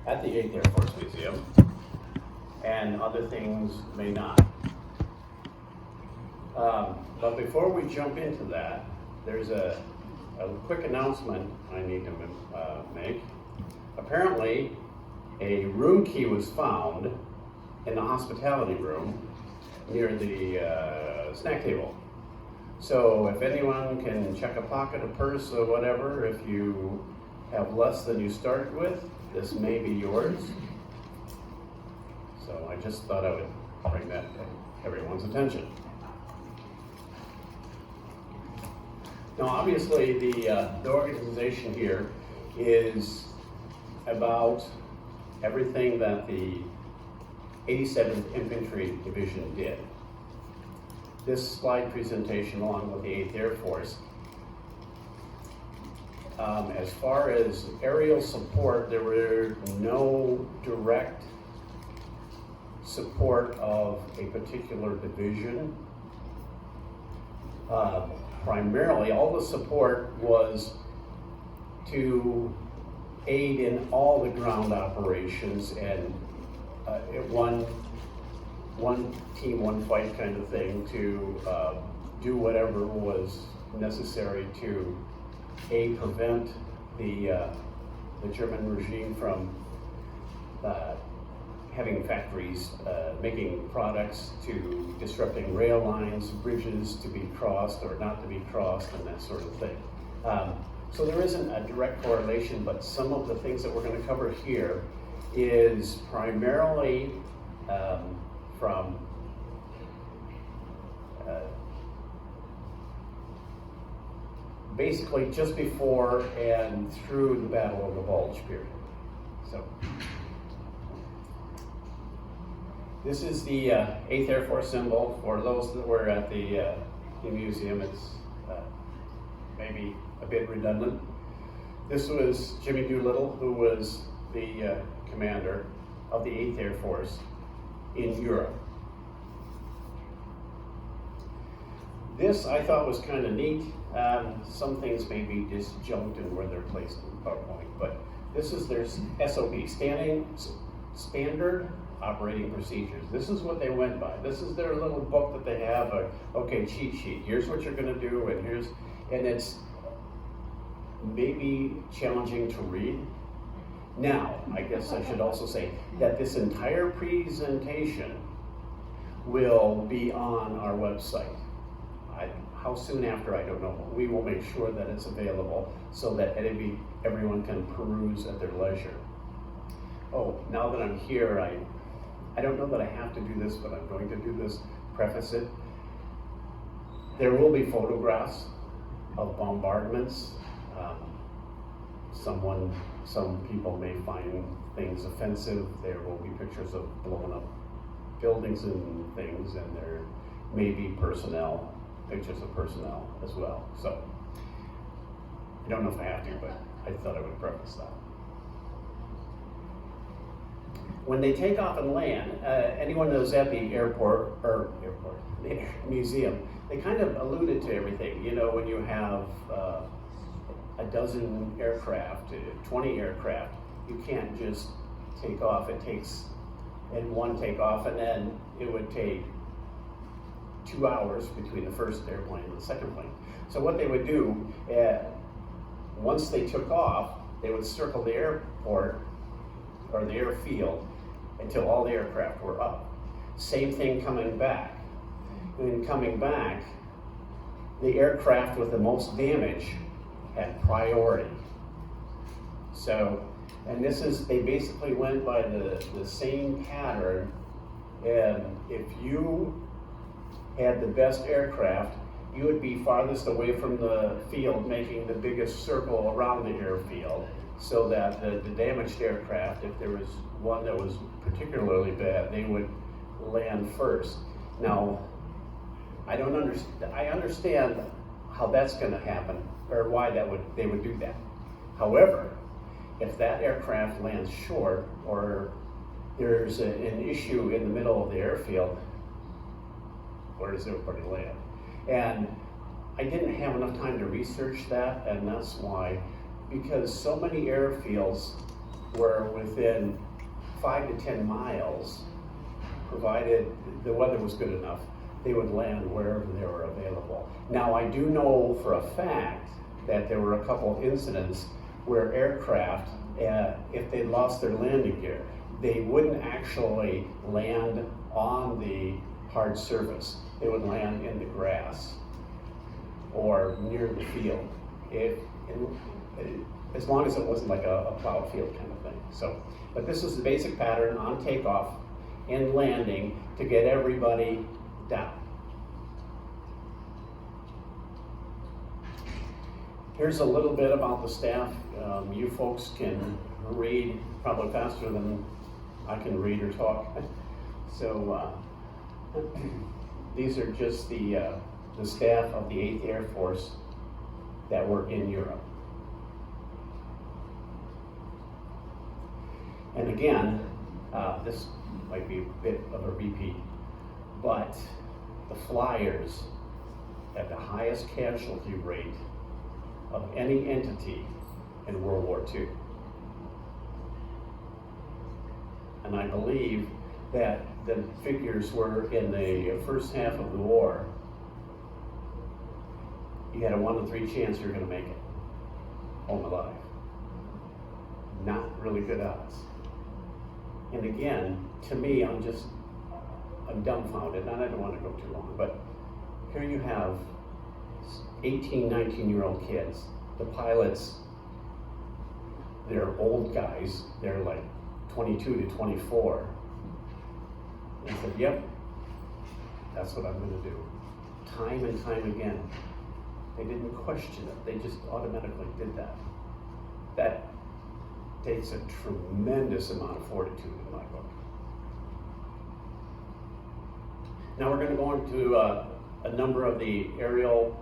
at the 8th Air Force Museum, and other things may not. But before we jump into that, there's a quick announcement I need to make. Apparently, a room key was found in the hospitality room near the snack table. So if anyone can check a pocket, a purse, or whatever, if you have less than you started with, this may be yours. So I just thought I would bring that to everyone's attention. Now, obviously, the organization here is about everything that the 87th Infantry Division did. This slide presentation, along with the 8th Air Force, as far as aerial support, there were no direct support of a particular division. Primarily, all the support was to aid in all the ground operations and one team, one fight kind of thing, to do whatever was necessary to prevent the German regime from having factories making products, to disrupting rail lines, bridges to be crossed or not to be crossed, and that sort of thing. So there isn't a direct correlation, but some of the things that we're going to cover here is primarily from basically just before and through the Battle of the Bulge period. So this is the 8th Air Force symbol. For those that were at the museum, it's maybe a bit redundant. This was Jimmy Doolittle, who was the commander of the 8th Air Force in Europe. This I thought was kind of neat. Some things may be disjunct in where they're placed in the PowerPoint, but this is their SOP, Standard Operating Procedures. This is what they went by. This is their little book that they have, okay, cheat sheet. Here's what you're gonna do, and it's maybe challenging to read. Now, I guess I should also say that this entire presentation will be on our website. How soon after, I don't know. We will make sure that it's available so that everyone can peruse at their leisure. Oh, now that I'm here, I don't know that I have to do this, but I'm going to do this, preface it. There will be photographs of bombardments. Some people may find things offensive. There will be pictures of blown up buildings and things, and there may be pictures of personnel as well. So I don't know if I have to, but I thought I would preface that. When they take off and land, anyone that was at the the museum, they kind of alluded to everything. You know, when you have a dozen aircraft, 20 aircraft, you can't just take off. It takes, and one takeoff, and then it would take 2 hours between the first airplane and the second plane. So what they would do, once they took off, they would circle the airport or the airfield until all the aircraft were up. Same thing coming back. When coming back, the aircraft with the most damage had priority. So, and they basically went by the same pattern. And if you had the best aircraft, you would be farthest away from the field, making the biggest circle around the airfield, so that the damaged aircraft, if there was one that was particularly bad, they would land first. Now, I understand how that's going to happen, or why they would do that. However, if that aircraft lands short, or there's an issue in the middle of the airfield, where does everybody land? And I didn't have enough time to research that, and that's why, because so many airfields were within 5 to 10 miles, provided the weather was good enough, they would land wherever they were available. Now, I do know for a fact that there were a couple incidents where aircraft, if they lost their landing gear, they wouldn't actually land on the hard surface. They would land in the grass or near the field, as long as it wasn't like a plowed field kind of thing. So, but this is the basic pattern on takeoff and landing to get everybody down. Here's a little bit about the staff. You folks can read probably faster than I can read or talk. So these are just the staff of the 8th Air Force that were in Europe. And again, this might be a bit of a repeat, but the flyers had the highest casualty rate of any entity in World War II. And I believe that the figures were in the first half of the war, you had a 1 in 3 chance you're going to make it home alive. Not really good odds. And again, to me, I'm dumbfounded, and I don't want to go too long, but here you have 18, 19-year-old kids. The pilots, they're old guys. They're like 22 to 24. And said, yep, that's what I'm going to do. Time and time again. They didn't question it. They just automatically did that. That takes a tremendous amount of fortitude in my book. Now we're going to go into a number of the aerial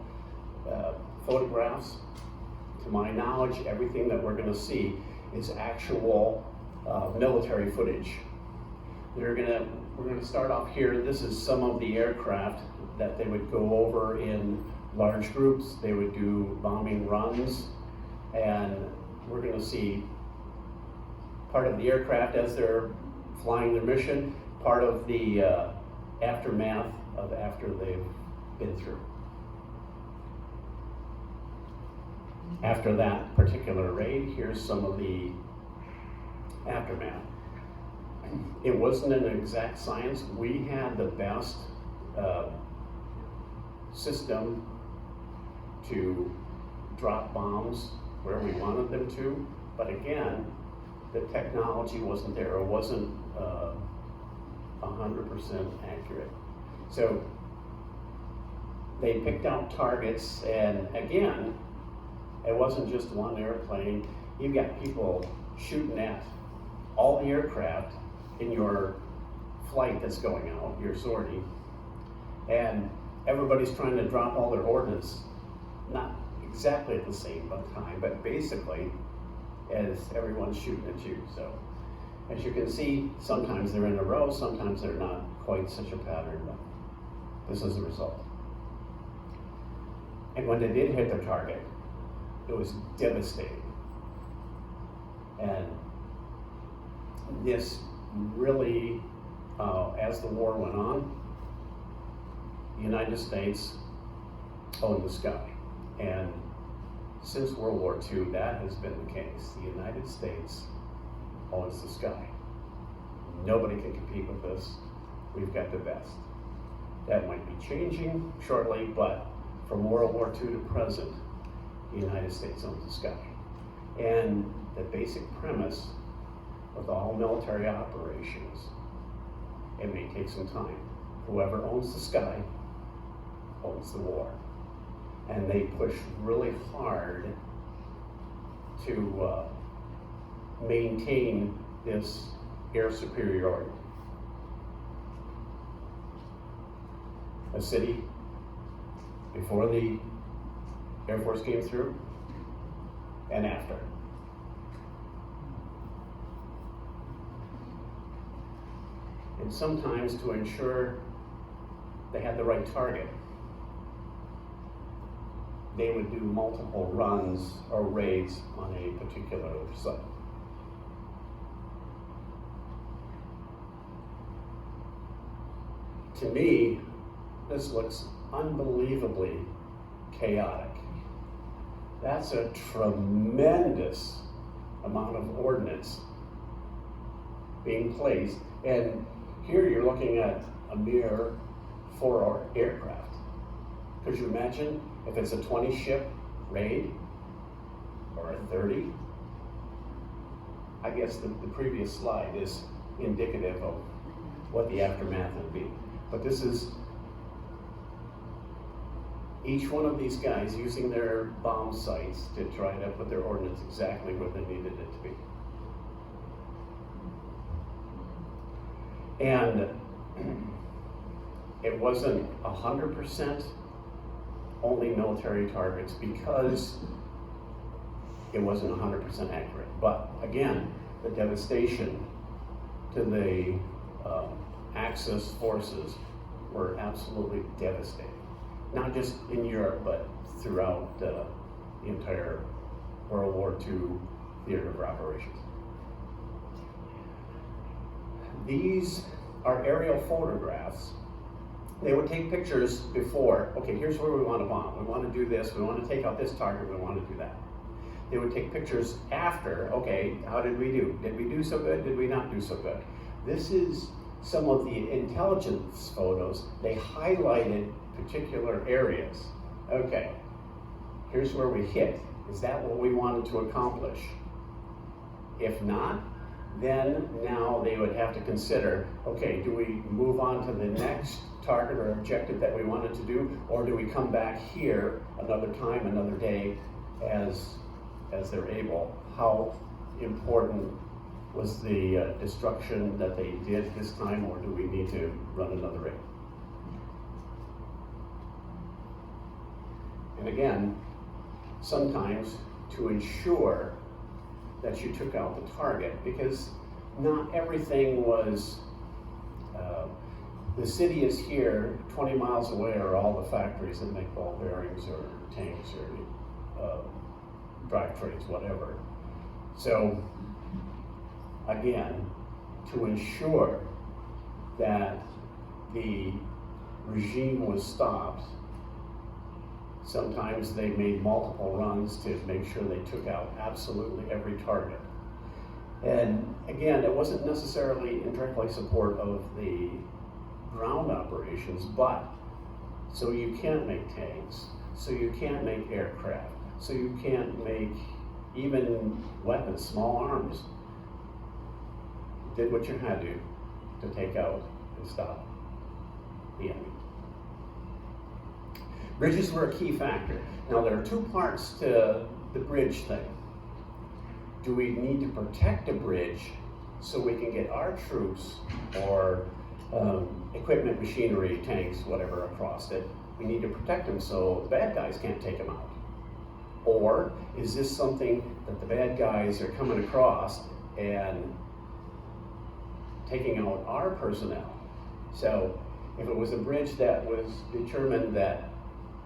photographs. To my knowledge, everything that we're going to see is actual military footage. We're going to start off here. This is some of the aircraft that they would go over in large groups. They would do bombing runs, and we're going to see part of the aircraft as they're flying their mission, part of the aftermath of after they've been through. After that particular raid, here's some of the aftermath. It wasn't an exact science. We had the best system to drop bombs where we wanted them to, but again, the technology wasn't there. It wasn't 100% accurate. So they picked out targets, and again, it wasn't just one airplane. You've got people shooting at all the aircraft in your flight that's going out, your sortie, and everybody's trying to drop all their ordnance, not exactly at the same time, but basically as everyone's shooting at you. So as you can see, sometimes they're in a row, sometimes they're not quite such a pattern, but this is the result. And when they did hit their target, it was devastating. And this really, as the war went on, the United States owned the sky. And since World War II, that has been the case. The United States owns the sky. Nobody can compete with us. We've got the best. That might be changing shortly, but from World War II to present, the United States owns the sky. And the basic premise of all military operations, it may take some time. Whoever owns the sky owns the war. And they push really hard to maintain this air superiority. A city before the Air Force came through and after. And sometimes to ensure they had the right target, they would do multiple runs or raids on a particular site. to me, this looks unbelievably chaotic. That's a tremendous amount of ordnance being placed. And here you're looking at a mere 4 aircraft. Could you imagine if it's a 20 ship raid or a 30? I guess the previous slide is indicative of what the aftermath would be. But this is each one of these guys using their bomb sites to try to put their ordnance exactly where they needed it to be. And it wasn't 100% only military targets because it wasn't 100% accurate. But again, the devastation to the Axis forces were absolutely devastating. Not just in Europe, but throughout the entire World War II theater of operations. These are aerial photographs. They would take pictures before, okay, here's where we want to bomb. We want to do this, we want to take out this target, we want to do that. They would take pictures after, okay, how did we do? Did we do so good? Did we not do so good? This is some of the intelligence photos. They highlighted particular areas. Okay, here's where we hit. Is that what we wanted to accomplish? If not, then now they would have to consider, okay, do we move on to the next target or objective that we wanted to do, or do we come back here another time, another day, as they're able? How important was the destruction that they did this time, or do we need to run another raid? And again, sometimes to ensure that you took out the target, because not everything was, the city is here, 20 miles away are all the factories that make ball bearings or tanks or drivetrains, whatever. So again, to ensure that the regime was stopped, sometimes they made multiple runs to make sure they took out absolutely every target. And again, it wasn't necessarily in direct support of the ground operations, but so you can't make tanks, so you can't make aircraft, so you can't make even weapons, small arms. Did what you had to take out and stop the enemy. Bridges were a key factor. Now there are 2 parts to the bridge thing. Do we need to protect a bridge so we can get our troops or equipment, machinery, tanks, whatever across it? We need to protect them so the bad guys can't take them out. Or is this something that the bad guys are coming across and taking out our personnel? So if it was a bridge that was determined that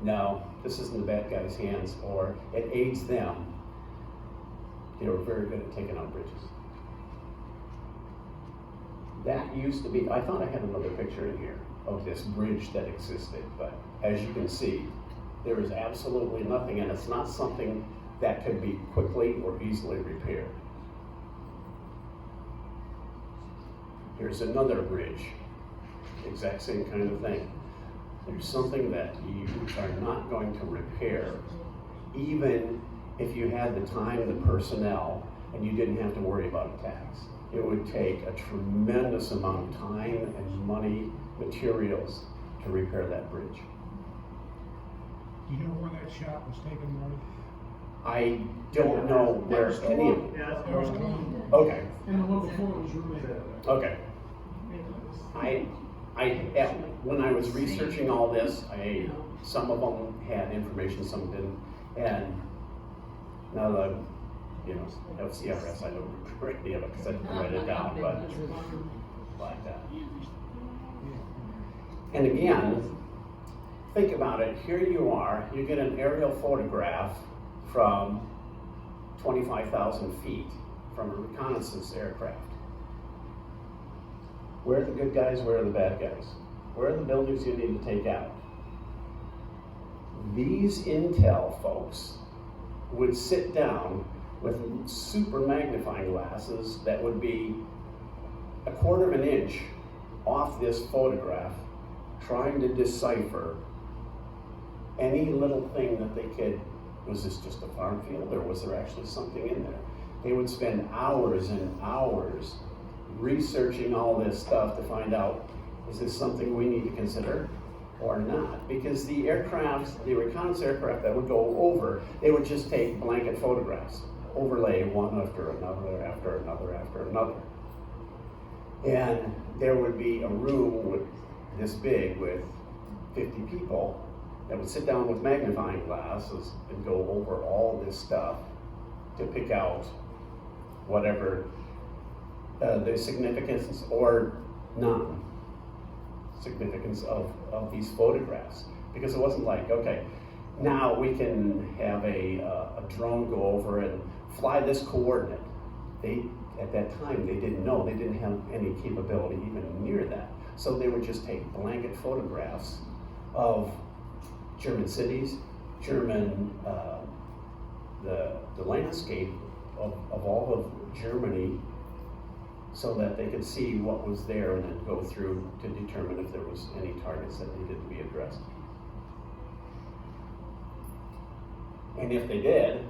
no, this isn't the bad guys' hands, or it aids them, they were very good at taking out bridges. That used to be, I thought I had another picture in here of this bridge that existed, but as you can see, there is absolutely nothing, and it's not something that could be quickly or easily repaired. Here's another bridge, exact same kind of thing. There's something that you are not going to repair, even if you had the time and the personnel and you didn't have to worry about attacks. It would take a tremendous amount of time and money, materials to repair that bridge. Do you know where that shot was taken, Marty? I don't know where any of it. That was Cologne. Okay. And the one before was Romania. Okay. When I was researching all this, some of them had information, some didn't. And now that I'm, FCRS, I don't remember any of it because I didn't write it down, but like that. And again, think about it. Here you are, you get an aerial photograph from 25,000 feet from a reconnaissance aircraft. Where are the good guys, where are the bad guys? Where are the buildings you need to take out? These intel folks would sit down with super magnifying glasses that would be a quarter of an inch off this photograph, trying to decipher any little thing that they could. Was this just a farm field, or was there actually something in there? They would spend hours and hours researching all this stuff to find out, is this something we need to consider or not? Because the aircraft, the reconnaissance aircraft that would go over, they would just take blanket photographs, overlay one after another, after another, after another. And there would be a room with this big with 50 people that would sit down with magnifying glasses and go over all this stuff to pick out whatever the significance or non-significance of these photographs. Because it wasn't like, okay, now we can have a drone go over and fly this coordinate. At that time, they didn't know. They didn't have any capability even near that. So they would just take blanket photographs of German cities, German, the landscape of all of Germany, so that they could see what was there and then go through to determine if there was any targets that needed to be addressed. And if they did,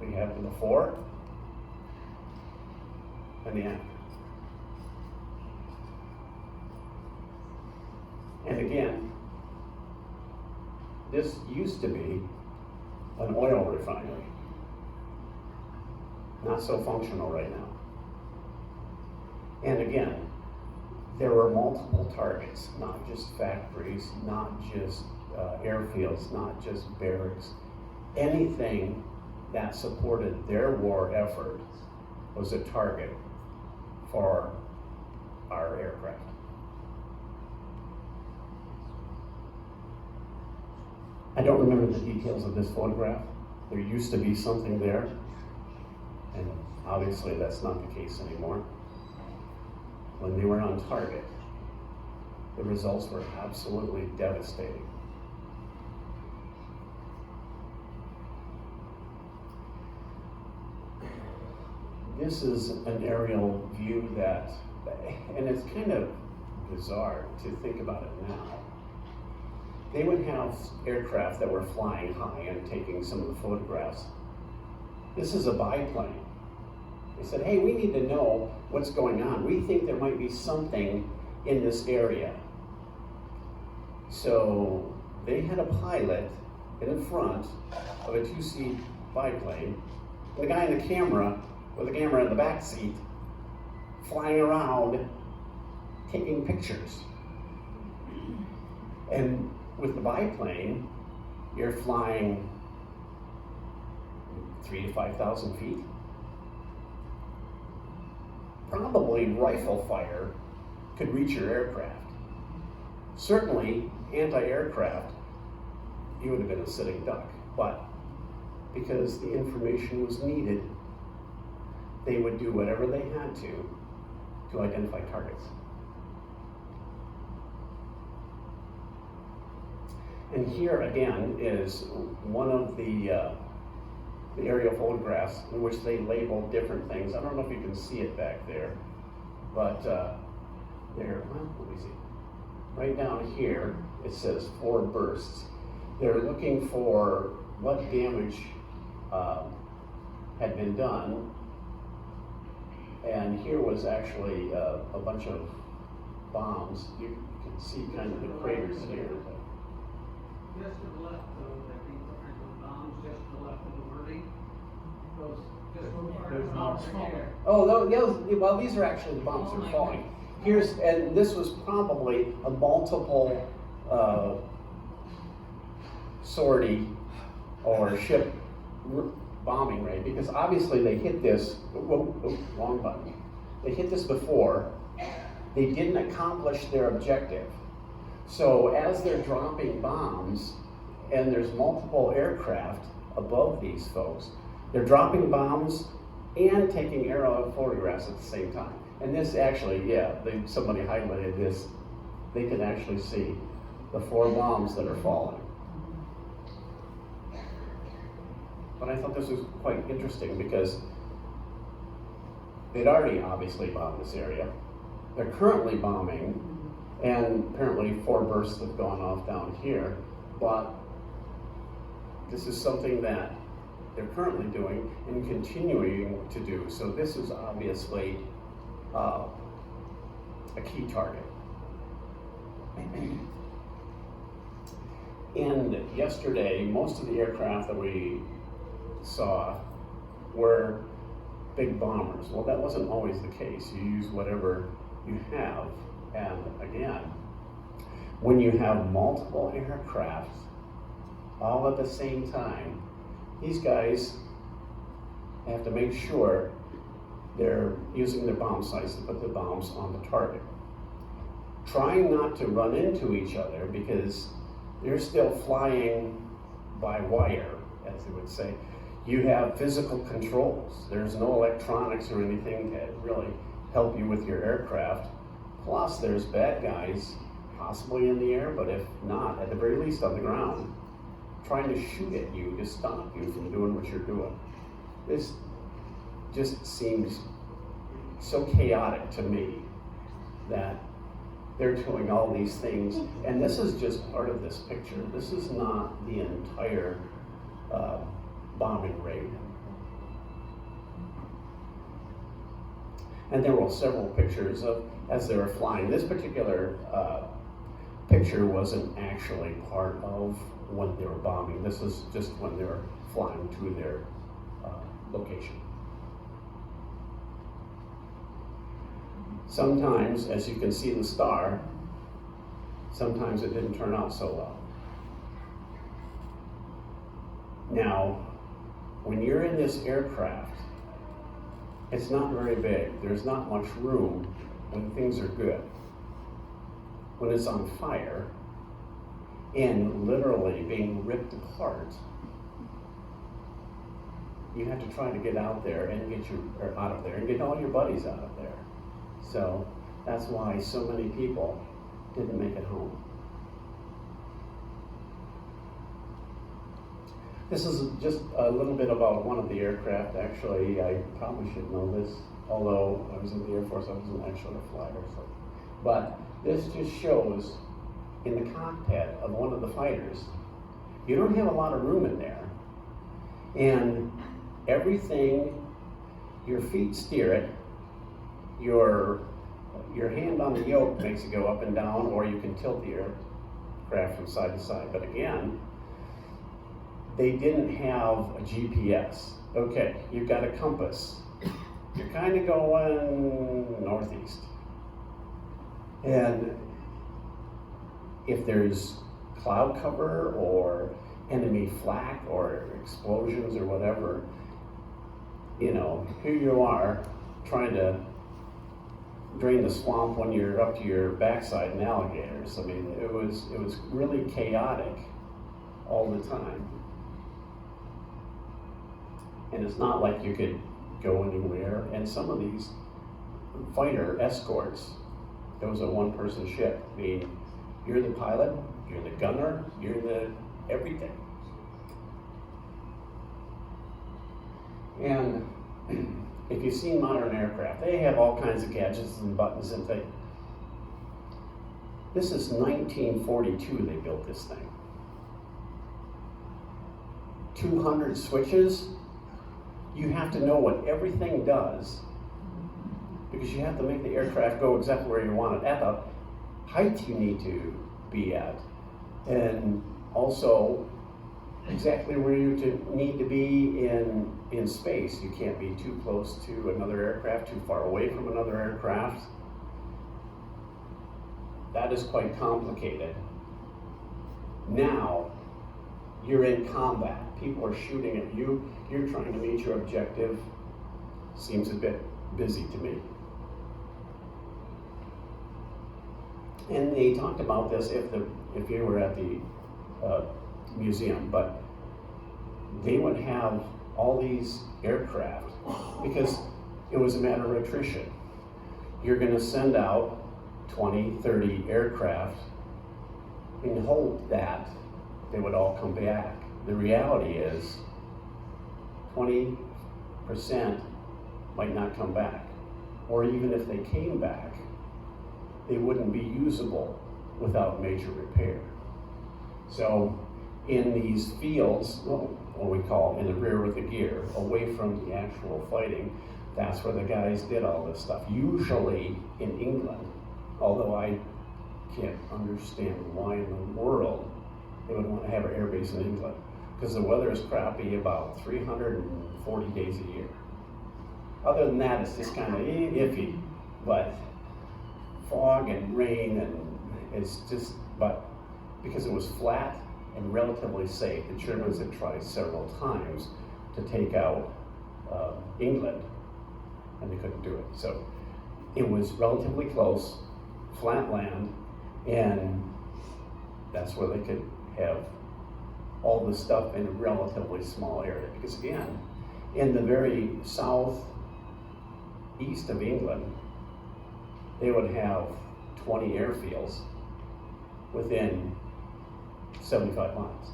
we have the before and the after. And again, this used to be an oil refinery. Not so functional right now. And again, there were multiple targets, not just factories, not just airfields, not just barracks. Anything that supported their war effort was a target for our aircraft. I don't remember the details of this photograph. There used to be something there, and obviously that's not the case anymore. When they were on target, the results were absolutely devastating. This is an aerial view that, and it's kind of bizarre to think about it now. They would have aircraft that were flying high and taking some of the photographs. This is a biplane. They said, hey, we need to know what's going on. We think there might be something in this area. So they had a pilot in the front of a two-seat biplane, and a guy in the camera with a camera in the back seat, flying around, taking pictures. And with the biplane, you're flying 3,000 to 5,000 feet. Probably rifle fire could reach your aircraft. Certainly, anti-aircraft, you would have been a sitting duck. But because the information was needed, they would do whatever they had to identify targets. And here again is one of the aerial photographs in which they labeled different things. I don't know if you can see it back there, but there, well, let me see. Right down here, it says 4 bursts. They're looking for what damage had been done. And here was actually a bunch of bombs. You can see kind of the craters here. Just to the left of, I think, the bombs, just to the left of the wording. Those, just Those bombs falling. there. Oh, well, these are actually the bombs that are falling. And this was probably a multiple sortie or ship bombing raid, because obviously they hit this, wrong button. They hit this before. They didn't accomplish their objective. So as they're dropping bombs, and there's multiple aircraft above these folks, they're dropping bombs and taking aerial photographs at the same time. And this actually, somebody highlighted this they could actually see the 4 bombs that are falling. But I thought this was quite interesting because they'd already obviously bombed this area. They're currently bombing, and apparently 4 bursts have gone off down here, but this is something that they're currently doing and continuing to do. So this is obviously a key target. And yesterday, most of the aircraft that we saw were big bombers. Well, that wasn't always the case. You use whatever you have. And again, when you have multiple aircraft all at the same time, these guys have to make sure they're using their bomb sights to put the bombs on the target. Trying not to run into each other because they're still flying by wire, as they would say. You have physical controls. There's no electronics or anything to really help you with your aircraft. Plus, there's bad guys, possibly in the air, but if not, at the very least on the ground, trying to shoot at you to stop you from doing what you're doing. This just seems so chaotic to me that they're doing all these things, and this is just part of this picture. This is not the entire bombing raid. And there were several pictures of as they were flying. This particular picture wasn't actually part of when they were bombing. This is just when they were flying to their location. Sometimes, as you can see the star, sometimes it didn't turn out so well. Now, when you're in this aircraft, it's not very big. There's not much room when things are good. When it's on fire and literally being ripped apart, you have to try to get out there and get all your buddies out of there. So that's why so many people didn't make it home. This is just a little bit about one of the aircraft. Actually, I probably should know this, although I was in the Air Force, I wasn't actually a flyer. So. But this just shows in the cockpit of one of the fighters, you don't have a lot of room in there. And everything, your feet steer it, your hand on the yoke makes it go up and down, or you can tilt the aircraft from side to side. But again, they didn't have a GPS. Okay, you've got a compass. You're kind of going northeast. And if there's cloud cover or enemy flak or explosions or whatever, you know, here you are trying to drain the swamp when you're up to your backside in alligators. I mean, it was really chaotic all the time. And it's not like you could go anywhere. And some of these fighter escorts, it was a one-person ship. I mean, you're the pilot, you're the gunner, you're the everything. And if you've seen modern aircraft, they have all kinds of gadgets and buttons and things. This is 1942 they built this thing. 200 switches. You have to know what everything does because you have to make the aircraft go exactly where you want it at the height you need to be at, and also exactly where you need to be in space. You can't be too close to another aircraft, too far away from another aircraft. That is quite complicated. Now, you're in combat. People are shooting at you. You're trying to meet your objective. Seems a bit busy to me. And they talked about this if you were at the museum, but they would have all these aircraft because it was a matter of attrition. You're going to send out 20, 30 aircraft in hope that they would all come back. The reality is 20% might not come back. Or even if they came back, they wouldn't be usable without major repair. So in these fields, well, what we call in the rear with the gear, away from the actual fighting, that's where the guys did all this stuff. Usually in England, although I can't understand why in the world they would want to have an air base in England, because the weather is crappy about 340 days a year. Other than that, it's just kind of iffy, but fog and rain, and it's just, but because it was flat and relatively safe, the Germans had tried several times to take out England, and they couldn't do it. So it was relatively close, flat land, and that's where they could have all the stuff in a relatively small area. Because again, in the very southeast of England, they would have 20 airfields within 75 miles.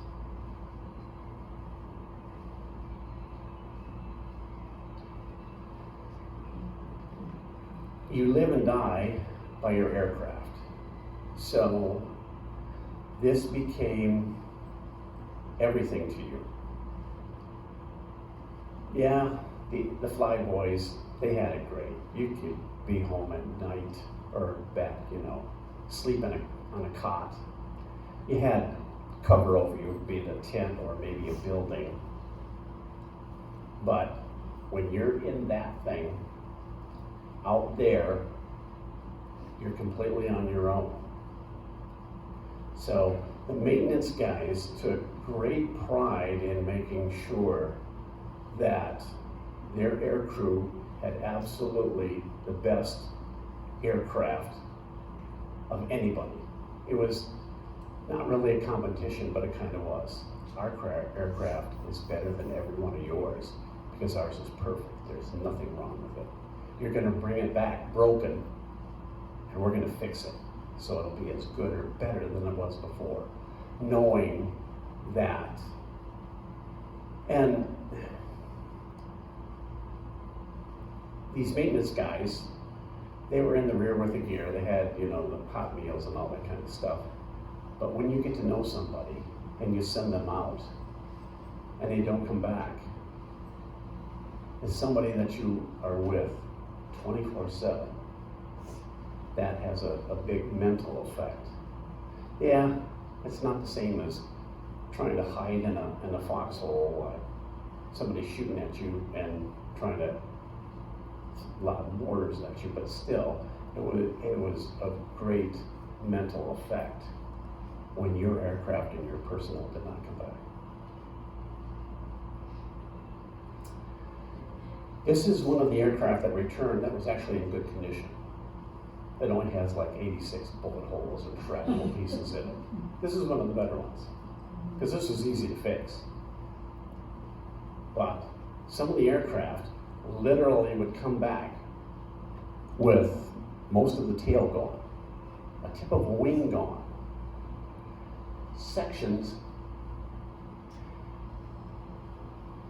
You live and die by your aircraft. So this became everything to you. Yeah, the fly boys, they had it great. You could be home at night or back, sleep on a cot. You had cover over you, be it a tent or maybe a building. But when you're in that thing, out there, you're completely on your own. So the maintenance guys took great pride in making sure that their air crew had absolutely the best aircraft of anybody. It was not really a competition, but it kind of was. Our aircraft is better than every one of yours because ours is perfect. There's nothing wrong with it. You're going to bring it back broken, and we're going to fix it so it'll be as good or better than it was before, knowing that. And these maintenance guys, they were in the rear with the gear. They had, the hot meals and all that kind of stuff. But when you get to know somebody and you send them out and they don't come back, it's somebody that you are with 24/7. That has a big mental effect. Yeah, it's not the same as trying to hide in a foxhole, somebody shooting at you and trying to lob mortars at you, but still, it was a great mental effect when your aircraft and your personnel did not come back. This is one of the aircraft that returned that was actually in good condition. It only has like 86 bullet holes and shrapnel pieces in it. This is one of the better ones, because this was easy to fix. But some of the aircraft literally would come back with most of the tail gone, a tip of a wing gone, sections.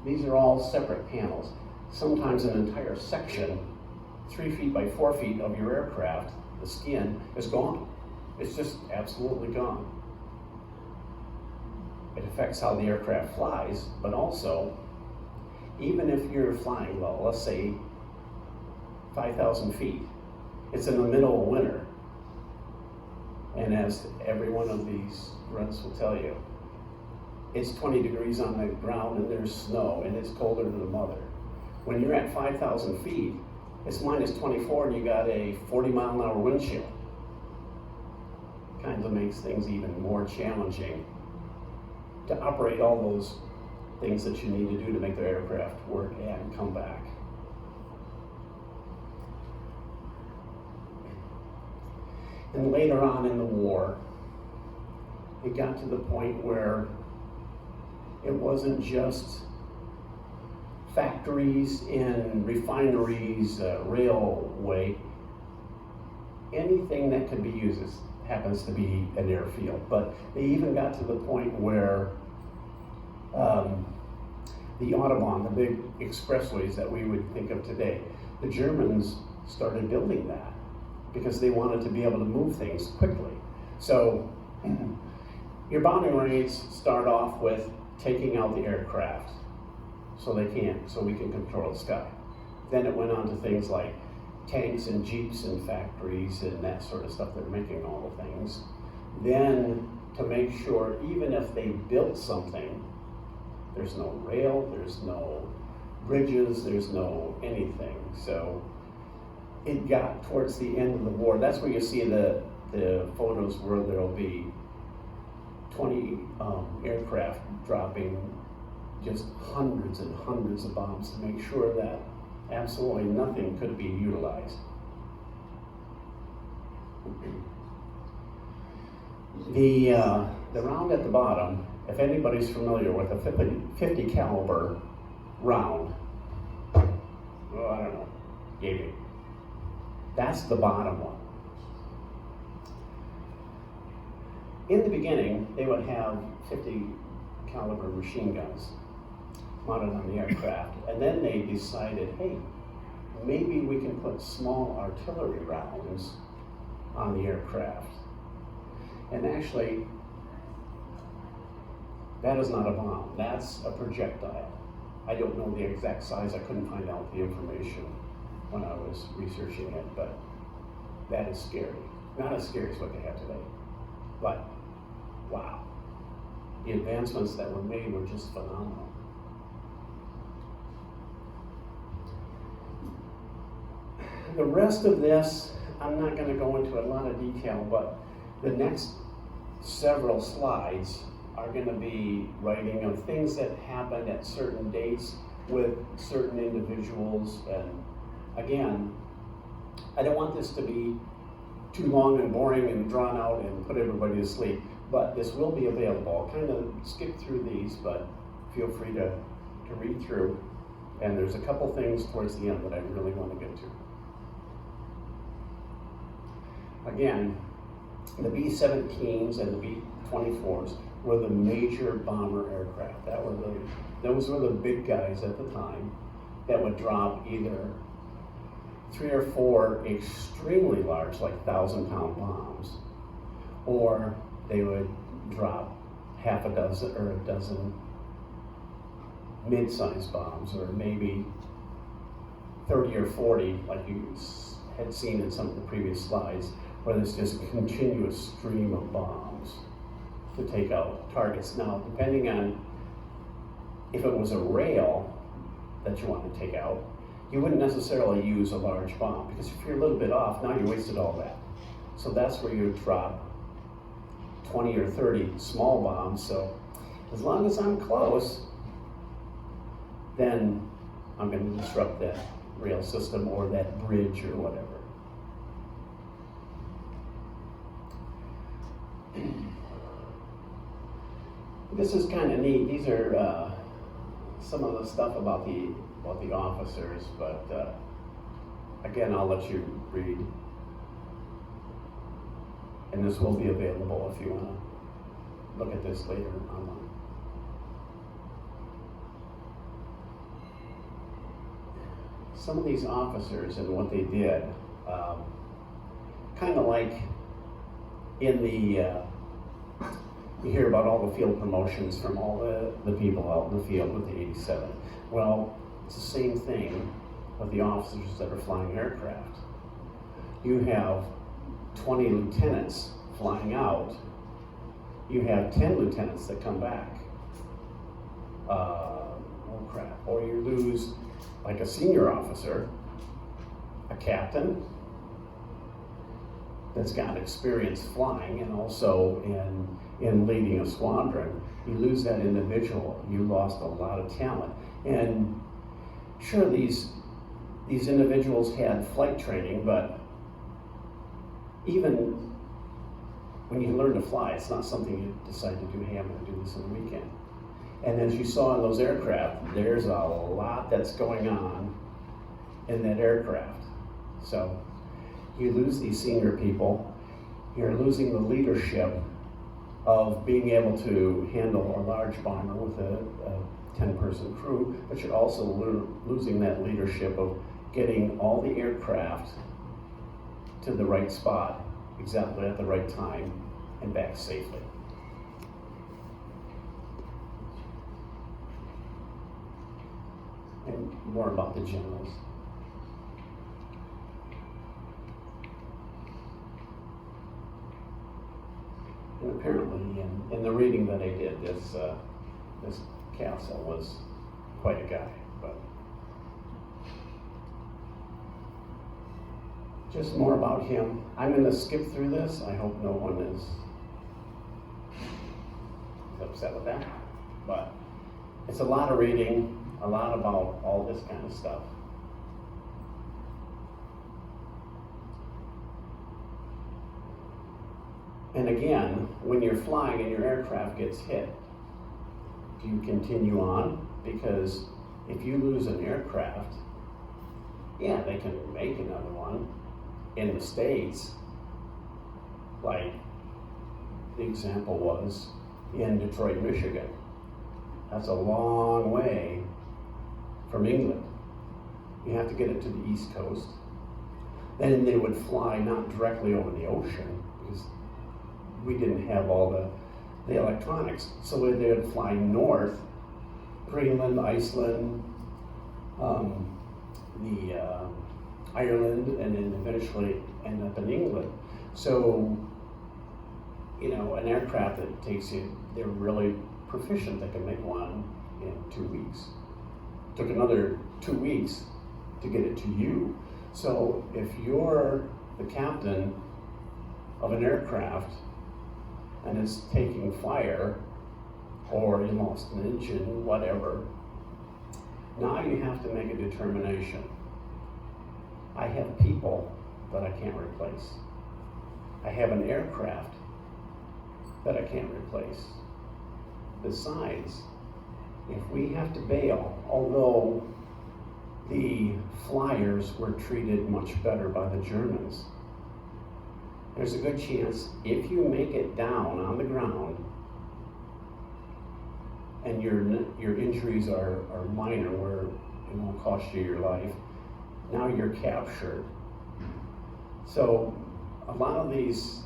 These are all separate panels. Sometimes an entire section, 3 feet by 4 feet of your aircraft, the skin is gone. It's just absolutely gone. It affects how the aircraft flies, but also, even if you're flying low, let's say 5,000 feet, it's in the middle of winter. And as every one of these grunts will tell you, it's 20 degrees on the ground and there's snow and it's colder than the mother. When you're at 5,000 feet, it's minus 24 and you got a 40-mile-an-hour wind chill. Kind of makes things even more challenging to operate all those things that you need to do to make the aircraft work and come back. And later on in the war, it got to the point where it wasn't just factories and refineries, railway. anything that could be used happens to be an airfield. But they even got to the point where the Autobahn, the big expressways that we would think of today, the Germans started building that because they wanted to be able to move things quickly. So your bombing raids start off with taking out the aircraft so we can control the sky. Then it went on to things like tanks and jeeps and factories and that sort of stuff. They're making all the things. Then to make sure, even if they built something, there's no rail, there's no bridges, there's no anything. So it got towards the end of the war. That's where you see the photos where there'll be 20 aircraft dropping just hundreds and hundreds of bombs to make sure that absolutely nothing could be utilized. The round at the bottom, if anybody's familiar with a 50 caliber round, well, I don't know, maybe. That's the bottom one. In the beginning, they would have 50 caliber machine guns mounted on the aircraft, and then they decided, hey, maybe we can put small artillery rounds on the aircraft. And actually, that is not a bomb, that's a projectile. I don't know the exact size, I couldn't find out the information when I was researching it, but that is scary. Not as scary as what they have today, but wow. The advancements that were made were just phenomenal. The rest of this, I'm not going to go into a lot of detail, but the next several slides are going to be writing of things that happened at certain dates with certain individuals. And again, I don't want this to be too long and boring and drawn out and put everybody to sleep, but this will be available. I'll kind of skip through these, but feel free to read through. And there's a couple things towards the end that I really want to get to. Again, the B-17s and the B-24s were the major bomber aircraft. Those were the big guys at the time that would drop either 3 or 4 extremely large, like 1,000-pound bombs, or they would drop half a dozen or a dozen mid-sized bombs, or maybe 30 or 40, like you had seen in some of the previous slides, where there's just a continuous stream of bombs to take out targets. Now, depending on if it was a rail that you wanted to take out, you wouldn't necessarily use a large bomb, because if you're a little bit off, now you wasted all that. So that's where you drop 20 or 30 small bombs. So as long as I'm close, then I'm going to disrupt that rail system or that bridge or whatever. This is kind of neat. These are some of the stuff about the officers, but again, I'll let you read. And this will be available if you want to look at this later online. Some of these officers and what they did, kind of like in the you hear about all the field promotions from all the people out in the field with the 87. Well, it's the same thing with the officers that are flying aircraft. You have 20 lieutenants flying out. You have 10 lieutenants that come back. Oh crap. Or you lose like a senior officer, a captain that's got experience flying and also in leading a squadron. You lose that individual, you lost a lot of talent. And sure, these individuals had flight training, but even when you learn to fly, it's not something you decide to do, hey, I'm gonna do this on the weekend. And as you saw in those aircraft, there's a lot that's going on in that aircraft. So you lose these senior people, you're losing the leadership of being able to handle a large bomber with a 10-person crew, but you're also losing that leadership of getting all the aircraft to the right spot, exactly at the right time, and back safely. And more about the generals. And apparently, in the reading that I did, this Castle was quite a guy, but just more about him. I'm going to skip through this. I hope no one is upset with that, but it's a lot of reading, a lot about all this kind of stuff. And again, when you're flying and your aircraft gets hit, do you continue on? Because if you lose an aircraft, yeah, they can make another one in the States. Like the example was in Detroit, Michigan. That's a long way from England. You have to get it to the East Coast. Then they would fly not directly over the ocean, because we didn't have all the electronics. So they would fly north, Greenland, Iceland, Ireland, and then eventually end up in England. So, you know, an aircraft that takes you, they're really proficient. They can make one in 2 weeks. Took another 2 weeks to get it to you. So if you're the captain of an aircraft and it's taking fire, or you lost an engine, whatever, now you have to make a determination. I have people that I can't replace. I have an aircraft that I can't replace. Besides, if we have to bail, although the flyers were treated much better by the Germans, there's a good chance if you make it down on the ground and your injuries are minor, where it won't cost you your life, now you're captured. So a lot of these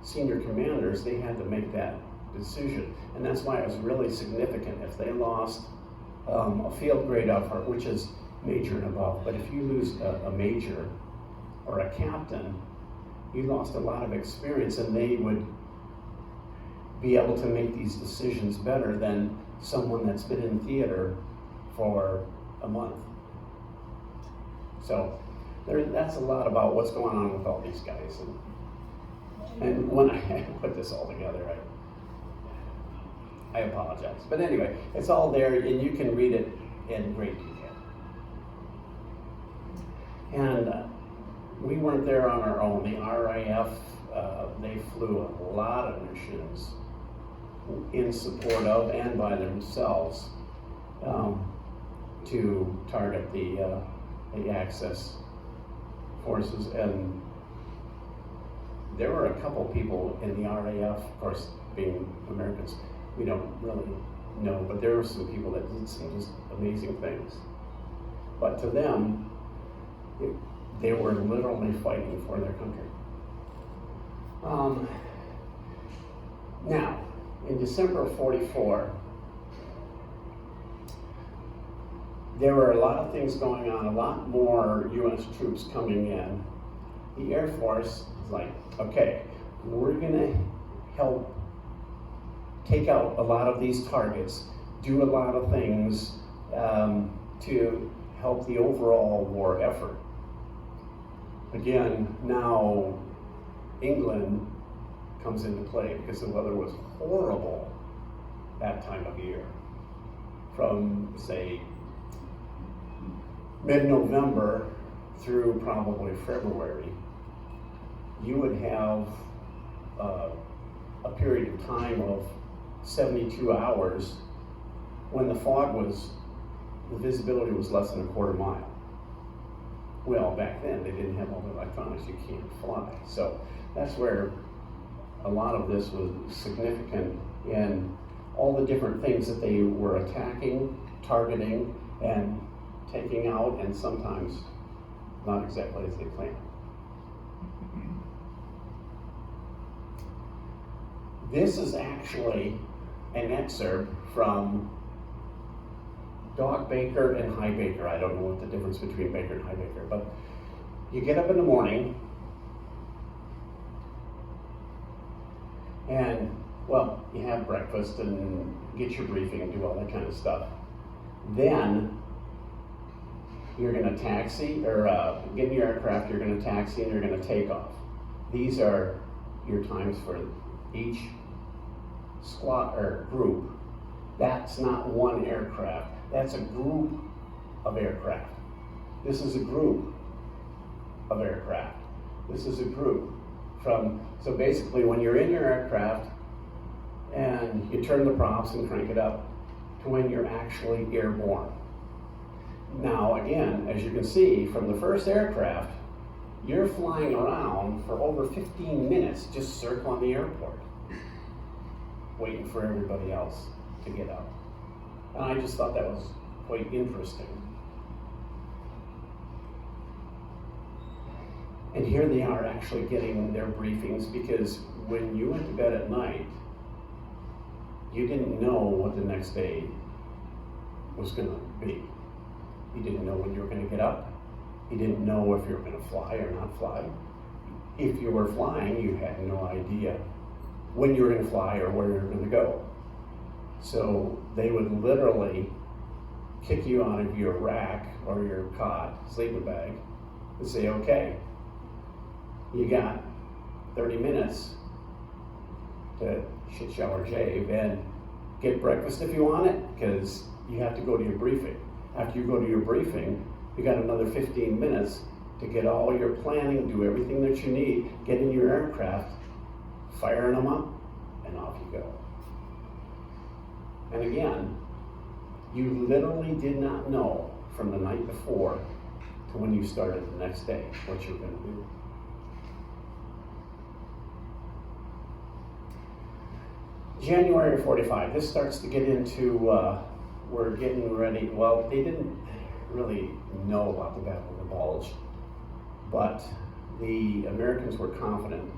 senior commanders, they had to make that decision, and that's why it was really significant if they lost a field grade effort, which is major and above. But if you lose a major or a captain, you lost a lot of experience, and they would be able to make these decisions better than someone that's been in theater for a month. So that's a lot about what's going on with all these guys. And when I put this all together, I apologize. But anyway, it's all there, and you can read it in great detail. And we weren't there on our own. The RAF, they flew a lot of missions in support of and by themselves to target the Axis forces. And there were a couple people in the RAF, of course, being Americans, we don't really know, but there were some people that did some just amazing things. But to them, they were literally fighting for their country. Now, in December of '44, there were a lot of things going on, a lot more U.S. troops coming in. The Air Force is like, okay, we're gonna help take out a lot of these targets, do a lot of things to help the overall war effort. Again, now England comes into play because the weather was horrible that time of year. From, say, mid-November through probably February, you would have a period of time of 72 hours when the visibility was less than a quarter mile. Well, back then they didn't have all the electronics. you can't fly. So that's where a lot of this was significant in all the different things that they were attacking, targeting, and taking out, and sometimes not exactly as they planned. This is actually an excerpt from Dog Baker and High Baker. I don't know what the difference between Baker and High Baker, but you get up in the morning and, well, you have breakfast and get your briefing and do all that kind of stuff. Then you're going to taxi, or get in your aircraft, you're going to taxi, and you're going to take off. These are your times for each squad or group. That's not one aircraft. That's a group of aircraft. This is a group of aircraft. This is a group so basically when you're in your aircraft and you turn the props and crank it up to when you're actually airborne. Now again, as you can see from the first aircraft, you're flying around for over 15 minutes just circling the airport, waiting for everybody else to get up. And I just thought that was quite interesting. And here they are actually getting their briefings, because when you went to bed at night, you didn't know what the next day was going to be. You didn't know when you were going to get up. You didn't know if you were going to fly or not fly. If you were flying, you had no idea when you were going to fly or where you were going to go. So they would literally kick you out of your rack or your cot, sleeping bag, and say, okay, you got 30 minutes to shit, shower, shave, and get breakfast if you want it, because you have to go to your briefing. After you go to your briefing, you got another 15 minutes to get all your planning, do everything that you need, get in your aircraft, firing them up, and off you go. And again, you literally did not know from the night before to when you started the next day what you're going to do. January 45, this starts to get into, we're getting ready. Well, they didn't really know about the Battle of the Bulge, but the Americans were confident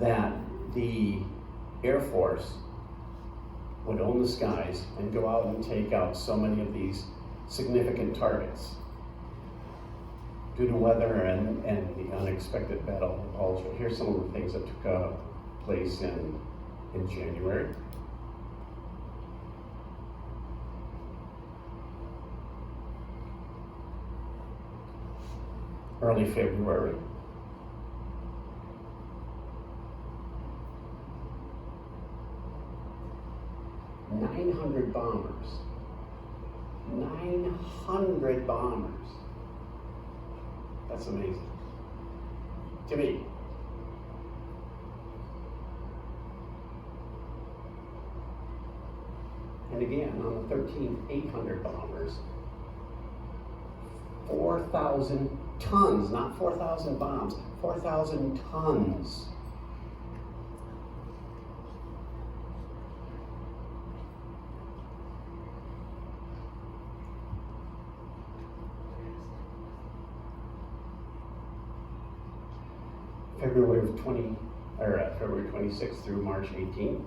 that the Air Force would own the skies and go out and take out so many of these significant targets due to weather and the unexpected Battle of the Bulge. Here's some of the things that took place in January. Early February. $900 bombers. 900 bombers. That's amazing. To me. And again, on the 13th, 800 bombers. 4,000 tons, not 4,000 bombs, 4,000 tons. February 26th through March 18th.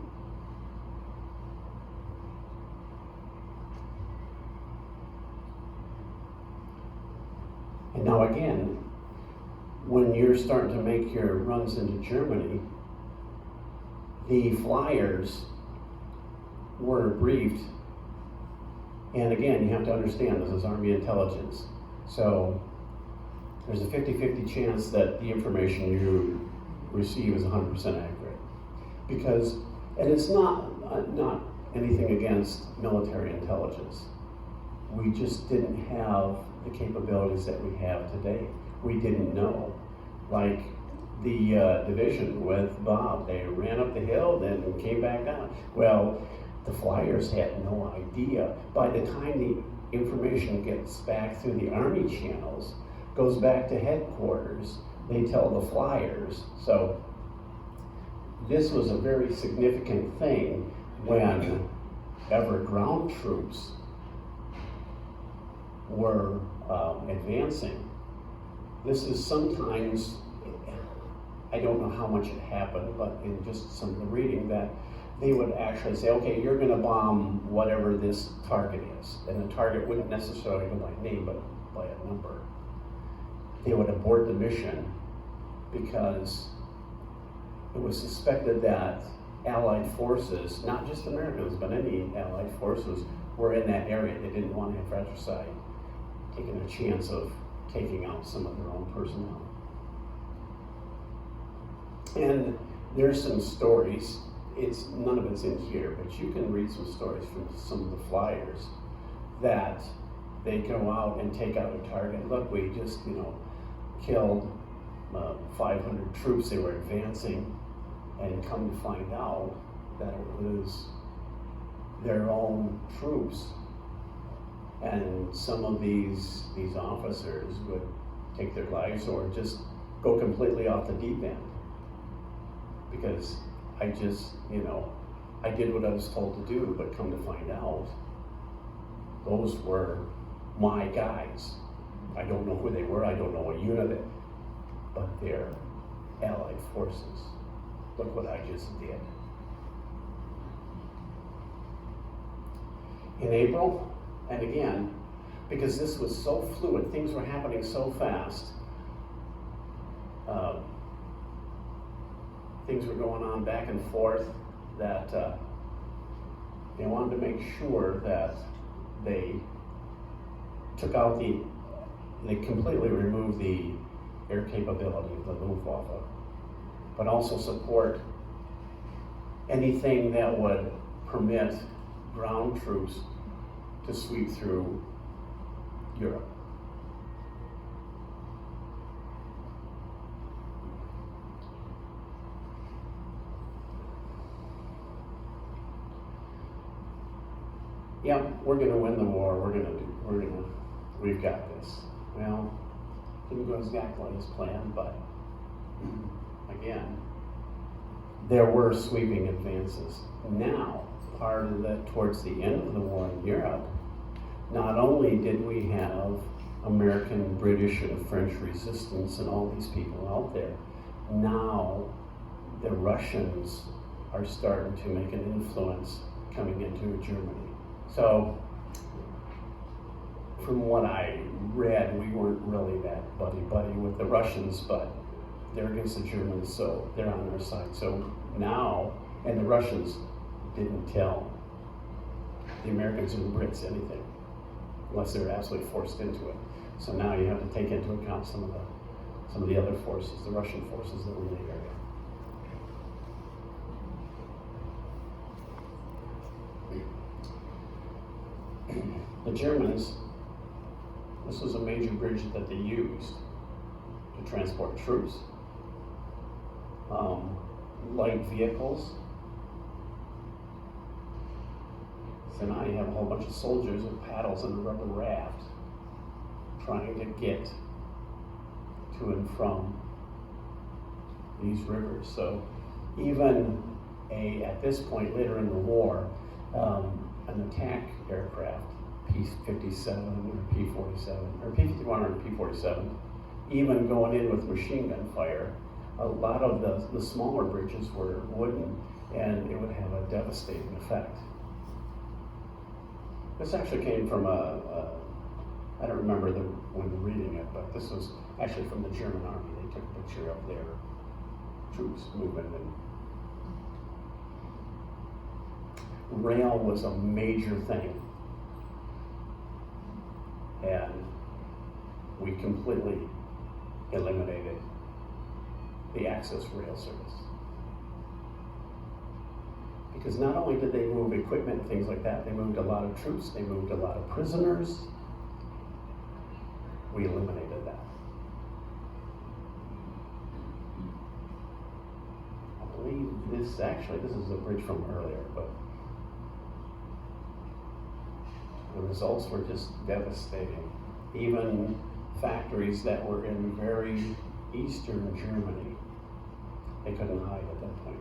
And now again, when you're starting to make your runs into Germany, the flyers were briefed, and again, you have to understand this is Army intelligence. So there's a 50-50 chance that the information you receive is 100% accurate. Because, and it's not anything against military intelligence. We just didn't have the capabilities that we have today. We didn't know. Like the division with Bob, they ran up the hill, then came back down. Well, the flyers had no idea. By the time the information gets back through the Army channels, goes back to headquarters, they tell the flyers. So this was a very significant thing whenever ground troops were advancing. This is sometimes, I don't know how much it happened, but in just some of the reading, that they would actually say, okay, you're gonna bomb whatever this target is. And the target wouldn't necessarily go by name, but by a number. They would abort the mission because it was suspected that Allied forces, not just Americans, but any Allied forces, were in that area. They didn't want to have fratricide taking a chance of taking out some of their own personnel. And there's some stories, none of it's in here, but you can read some stories from some of the flyers that they go out and take out a target. Look, we just, killed 500 troops. They were advancing, and come to find out that it was their own troops. And some of these officers would take their lives or just go completely off the deep end. Because I just, I did what I was told to do, but come to find out, those were my guys. I don't know who they were, I don't know what unit, but they're Allied forces. Look what I just did. In April, and again, because this was so fluid, things were happening so fast, things were going on back and forth, that they wanted to make sure that they took out they completely removed the air capability of the Luftwaffe, but also support anything that would permit ground troops to sweep through Europe. Yeah, we're gonna win the war, we've got this. Well, didn't go exactly as planned, but again, there were sweeping advances. Now, towards the end of the war in Europe, not only did we have American, British, and French resistance and all these people out there, now the Russians are starting to make an influence coming into Germany. So, from what I read, we weren't really that buddy-buddy with the Russians, but they're against the Germans, so they're on our side. So now, and the Russians didn't tell the Americans or the Brits anything, unless they were absolutely forced into it. So now you have to take into account some of the other forces, the Russian forces that were in the area. The Germans, this was a major bridge that they used to transport troops, light vehicles. So now you have a whole bunch of soldiers with paddles and a rubber raft trying to get to and from these rivers. So even at this point later in the war, an attack aircraft, P-57 or P-47, or P-51 or P-47, even going in with machine gun fire, a lot of the smaller bridges were wooden, and it would have a devastating effect. This actually came from I don't remember when reading it, but this was actually from the German army. They took a picture of their troops moving, and rail was a major thing. And we completely eliminated the access rail service. Because not only did they move equipment and things like that, they moved a lot of troops, they moved a lot of prisoners. We eliminated that. I believe this is a bridge from earlier, but the results were just devastating. Even factories that were in very Eastern Germany. They couldn't hide at that point.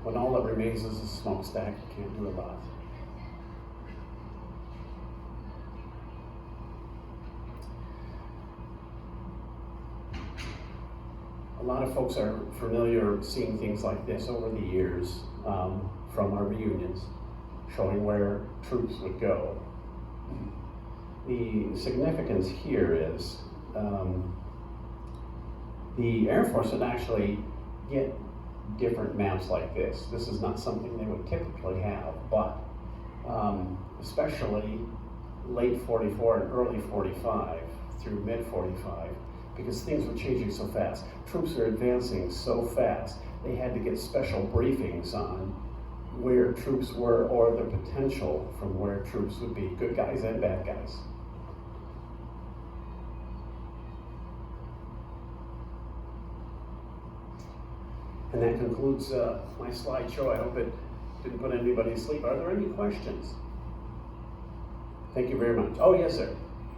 When all that remains is a smokestack, you can't do a lot. A lot of folks are familiar seeing things like this over the years from our reunions, showing where troops would go. The significance here is the Air Force would actually get different maps like this. This is not something they would typically have, but especially late 44 and early 45 through mid 45, because things were changing so fast. Troops were advancing so fast, they had to get special briefings on where troops were or the potential from where troops would be, good guys and bad guys. And that concludes my slideshow. I hope it didn't put anybody to sleep. Are there any questions? Thank you very much. Oh, yes, sir.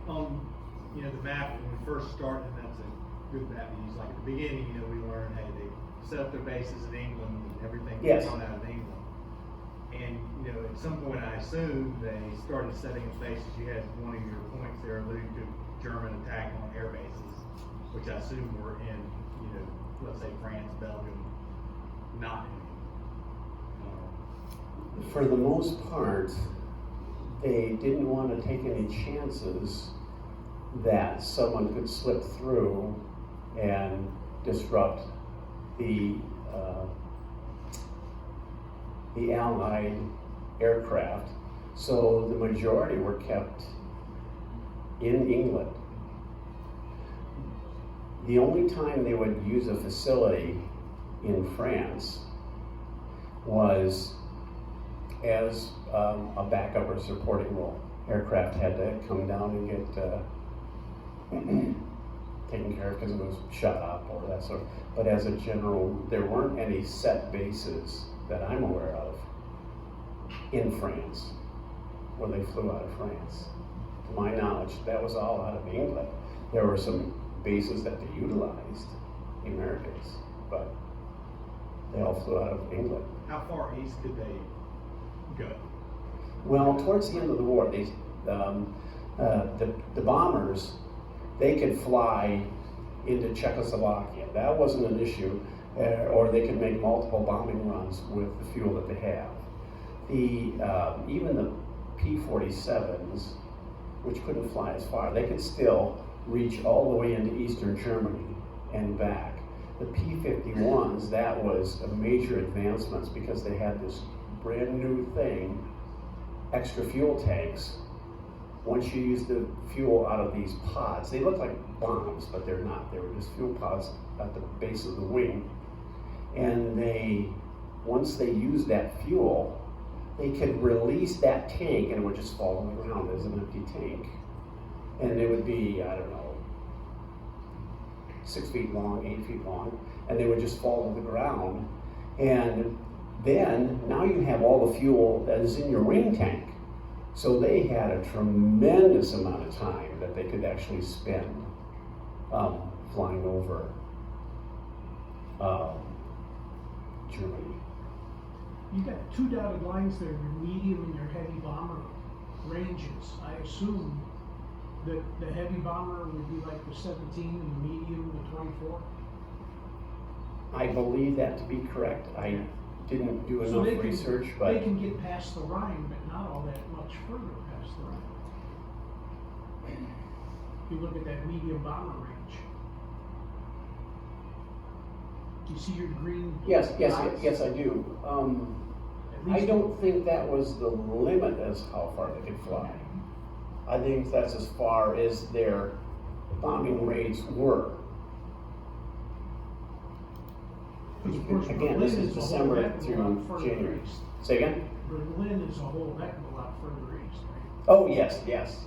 You know, the map, when we first started, and that's a good map to use. Like at the beginning, you know, we learned, hey, they set up their bases in England and everything Yes. was out of England. And, you know, at some point, I assume they started setting up bases. You had one of your points there alluding to German attack on air bases, which I assume were in, you know, let's say France, Belgium, not in. For the most part, they didn't want to take any chances that someone could slip through and disrupt the Allied aircraft. So the majority were kept in England. The only time they would use a facility in France was as a backup or supporting role. Aircraft had to come down and get taken care of because it was shut up or that sort of. But as a general, there weren't any set bases that I'm aware of in France, where they flew out of France. To my knowledge, that was all out of England. There were some bases that they utilized, the Americans, but they all flew out of England. How far east did they go? Well, towards the end of the war, they, the bombers, they could fly into Czechoslovakia. That wasn't an issue, or they could make multiple bombing runs with the fuel that they have. Even the P-47s, which couldn't fly as far, they could still reach all the way into Eastern Germany and back. The P-51s, that was a major advancements because they had this brand new thing, extra fuel tanks. Once you use the fuel out of these pods, they look like bombs, but they're not. They were just fuel pods at the base of the wing. And once they used that fuel, they could release that tank and it would just fall on the ground as an empty tank. And it would be, I don't know, 6 feet long, 8 feet long, and they would just fall to the ground. And then, now you have all the fuel that is in your wing tank. So they had a tremendous amount of time that they could actually spend flying over Germany. You got two dotted lines there, your medium and your heavy bomber ranges. I assume that the heavy bomber would be like the 17 and the medium the 24. I believe that to be correct. I didn't do So enough research, but they can get past the Rhine, but not all that much further past the Rhine. If you look at that medium bomber range. You see your green? yes, dots? I do. At I least- don't think that was the limit as how far they could fly. I think that's as far as their bombing rates were. Because of course, Again, this Berlin is a whole December heck of a through lot further January. east. Say again? Berlin is a whole heck of a lot further east, right? Oh, yes, yes.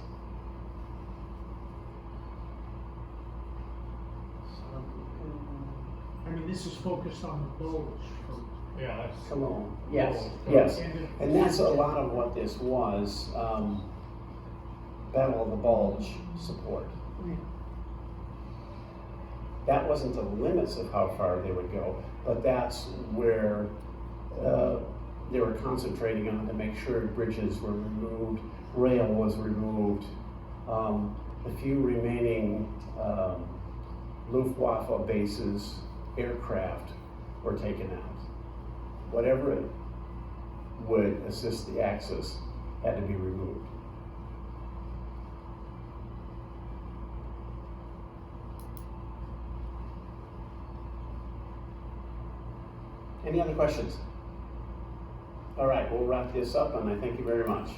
I mean, this is focused on the Bulge. Yeah, that's. Come on. Yes, yes. And that's a lot of what this was. Battle of the Bulge support. That wasn't the limits of how far they would go, but that's where they were concentrating on to make sure bridges were removed, rail was removed. The few remaining Luftwaffe bases, aircraft were taken out. Whatever it would assist the Axis had to be removed. Any other questions? All right, we'll wrap this up, and I thank you very much.